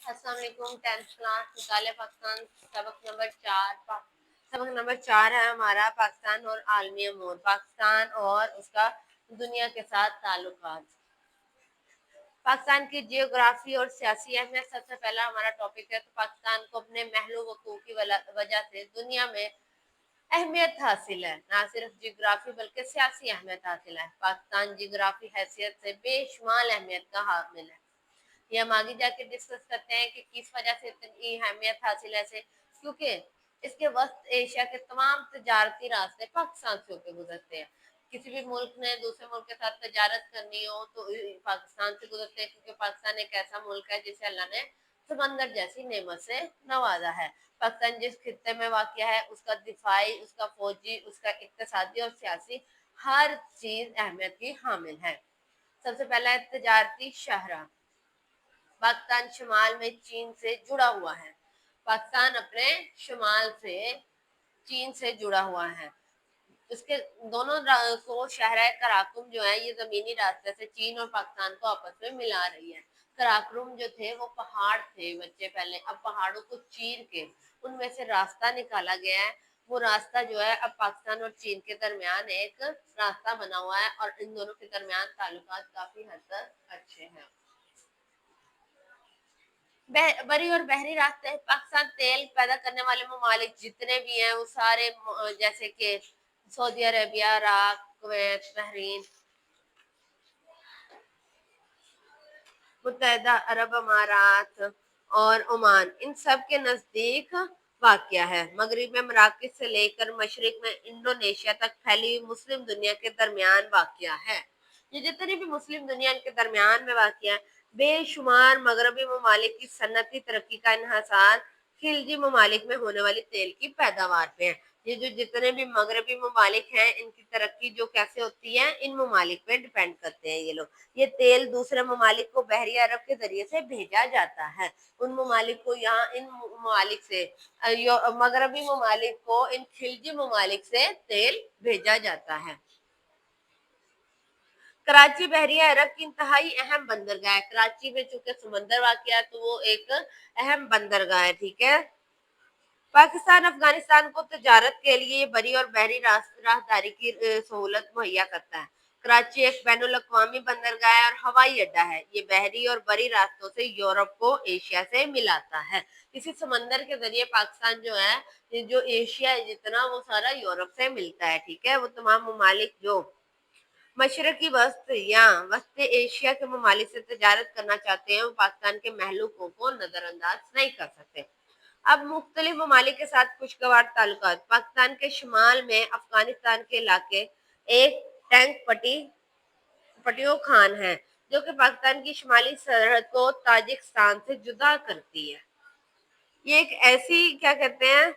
अस्सलाम वालेकुम। 10th class निकाले पाकिस्तान सबक नंबर 4 है हमारा, पाकिस्तान और आलमी अमूर, पाकिस्तान और उसका दुनिया के साथ ताल्लुकात। पाकिस्तान की जियोग्राफी और सियासी अहमियत सबसे पहला हमारा टॉपिक है। तो पाकिस्तान को अपने महलू वकूअ की वजह से दुनिया में अहमियत हासिल है, ना सिर्फ जियोग्राफी बल्कि सियासी अहमियत हासिल है। पाकिस्तान जियोग्राफी हैसियत से बेशुमार अहमियत का हामिल है। ये हम आगे जाके डिस्कस करते हैं कि किस वजह से इतनी अहमियत हासिल है से, क्योंकि इसके वस्त एशिया के तमाम तजारती रास्ते पाकिस्तान से होकर गुजरते हैं। किसी भी मुल्क ने दूसरे मुल्क के साथ तजारत करनी हो तो पाकिस्तान से गुजरते हैं, क्योंकि पाकिस्तान एक ऐसा मुल्क है जिसे अल्लाह ने समंदर जैसी नेमत से नवाजा है। पाकिस्तान जिस खित्ते में वाक़या है उसका दिफाई, उसका फौजी, उसका इक्तिसादी और सियासी हर चीज अहमियत की हामिल है। सबसे पहला है तजारती शहरा। पाकिस्तान शुमाल में चीन से जुड़ा हुआ है। पाकिस्तान अपने शुमाल से चीन से जुड़ा हुआ है। उसके दोनों को शहर कराकुम जो है ये जमीनी रास्ते से चीन और पाकिस्तान को आपस में मिला रही है। कराकुम जो थे वो पहाड़ थे बच्चे पहले, अब पहाड़ों को चीर के उनमें से रास्ता निकाला गया है। वो रास्ता जो है अब पाकिस्तान और चीन के दरमियान एक रास्ता बना हुआ है और इन दोनों के दरमियान ताल्लुकात काफी हद तक अच्छे हैं। बरी और बहरी रास्ते, पाकिस्तान तेल पैदा करने वाले ममालिक जितने भी हैं वो सारे जैसे कि Saudi Arabia, Iraq, Kuwait, Bahrain, मुत्तहदा अरब अमारात और ओमान, इन सब के नजदीक वाक़या है। मगरिब में मराकज से लेकर मशरिक में इंडोनेशिया तक फैली हुई मुस्लिम दुनिया के दरमियान वाक़या है। ये जितनी भी मुस्लिम दुनिया इनके दरमियान में वाक़या है। बेशुमार मगरबी ममालिक की सन्नती तरक्की का इन्हसार खिलजी ममालिक में होने वाली तेल की पैदावार पे है। ये जो जितने भी मगरबी ममालिक हैं इनकी तरक्की जो कैसे होती है इन ममालिक पे डिपेंड करते हैं ये लोग। ये तेल दूसरे ममालिक को बहरी अरब के जरिए से भेजा जाता है। उन ममालिक को यहाँ इन ममालिक से मगरबी ममालिक को इन खिलजी ममालिक से तेल भेजा जाता है। कराची बहरी अरब की इंतहाई अहम बंदरगाह है। कराची में चूंकि समंदर वाक़ है तो वो एक अहम बंदरगाह है। ठीक है, पाकिस्तान अफगानिस्तान को तजारत के लिए बरी और बहरी राहदारी की सहूलत मुहैया करता है। कराची एक बैनुल अक़वामी बंदरगाह है और हवाई अड्डा है। ये बहरी और बरी रास्तों से यूरोप को एशिया से मिलाता है। इसी समंदर के जरिए पाकिस्तान जो है, ये जो एशिया है जितना वो सारा यूरोप से मिलता है। ठीक है, वो तमाम ममालिक जो मशरकी वस्त या वस्त एशिया के ममालिक से तजारत करना चाहते हैं वो पाकिस्तान के महलूकों को नजरअंदाज नहीं कर सकते। अब मुख्तलिफ ममालिक के साथ खुशगवार ताल्लुकात। पाकिस्तान के शुमाल में अफगानिस्तान के इलाके एक टैंक पटियो खान है जो कि पाकिस्तान की शुमाली सरहद को ताजिकिस्तान से जुदा करती है। ये एक ऐसी क्या कहते हैं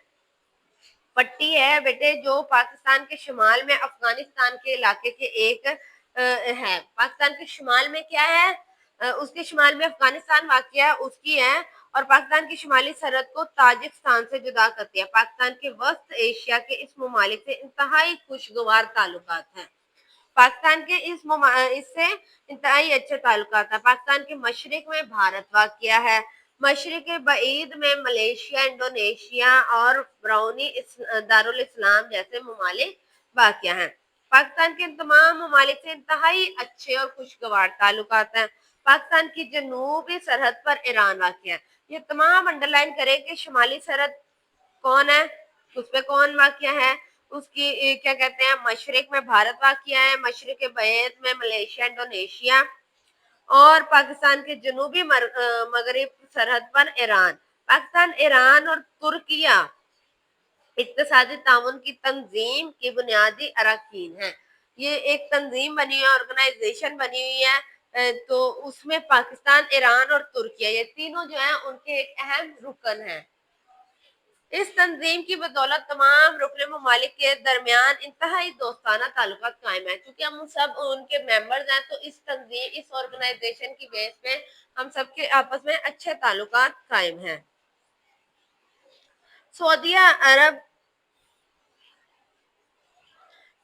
पट्टी है बेटे जो पाकिस्तान के शुमाल में अफगानिस्तान के इलाके के एक है। पाकिस्तान के शुमाल में क्या है, उसके शुमाल में अफगानिस्तान वाक़या है उसकी है और पाकिस्तान की शुमाली सरहद को ताजिकिस्तान से जुदा करती है। पाकिस्तान के वस्त एशिया के इस ममालिक से इंतहाई खुशगवार ताल्लुकात हैं। पाकिस्तान के इससे इंतहाई अच्छे ताल्लुकात हैं। पाकिस्तान के मशरिक में भारत वाक़या है। मशरिक बईद में मलेशिया, इंडोनेशिया और ब्राउनी दारुल इस्लाम जैसे ममालिक वाक़या हैं। पाकिस्तान के इन तमाम ममालिक से इंतहाई अच्छे और खुशगवार ताल्लुकात हैं। पाकिस्तान की जनूबी सरहद पर ईरान वाक़या है। ये तमाम अंडरलाइन करें कि शुमाली सरहद कौन है, उस पे कौन वाक़या है, उसकी क्या कहते हैं मशरिक में भारत वाक़या है, मशरिक बैद में मलेशिया, इंडोनेशिया और पाकिस्तान के जनूबी मगरब सरहद पर ईरान। पाकिस्तान, ईरान और तुर्किया इक्तिसादी ताउन की तंजीम की बुनियादी अरकान है। ये एक तंजीम बनी है, ऑर्गेनाइजेशन बनी हुई है। तो उसमें पाकिस्तान, ईरान और तुर्किया ये तीनों जो है उनके एक अहम रुकन है। इस तंजीम की बदौलत तमाम रुकन ममालिक के दरमियान इंतहाई दोस्ताना ताल्लुकात कायम है। क्योंकि हम सब उनके मेंबर्स हैं तो इस तंजीम, इस ऑर्गेनाइजेशन की बेस पे हम सबके आपस में अच्छे ताल्लुकात कायम हैं। सऊदी अरब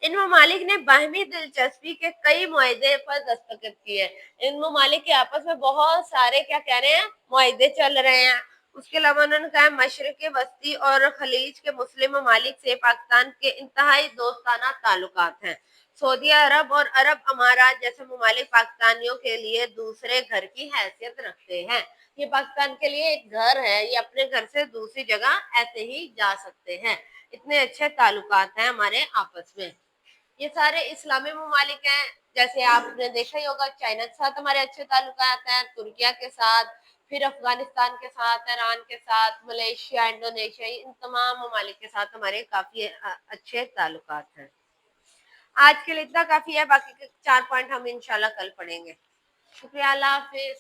इन ममालिक ने बाहमी दिलचस्पी के कई मुआहदे पर दस्तखत किए। इन ममालिक के आपस में बहुत सारे क्या कह रहे हैं, मुआहदे चल रहे हैं। उसके अलावा उन्होंने कहा मशरक़ वस्ती और खलीज के मुस्लिम ममालिक से पाकिस्तान के इंतहाई दोस्ताना ताल्लुकात हैं। सऊदी अरब और अरब अमारात जैसे ममालिक पाकिस्तानियों के लिए दूसरे घर की हैसियत रखते हैं। ये पाकिस्तान के लिए एक घर है, ये अपने घर से दूसरी जगह ऐसे ही जा सकते हैं। इतने अच्छे ताल्लुकात हैं हमारे आपस में। ये सारे इस्लामी ममालिक हैं, जैसे आपने देखा ही होगा चाइना के साथ हमारे अच्छे ताल्लुकात हैं, तुर्किया के साथ, फिर अफगानिस्तान के साथ, ईरान के साथ, मलेशिया, इंडोनेशिया, इन तमाम ममालिक के साथ हमारे काफी अच्छे ताल्लुकात हैं। आज के लिए इतना काफी है, बाकी के 4 पॉइंट हम इंशाल्लाह कल पढ़ेंगे। शुक्रिया, अल्लाह हाफिज।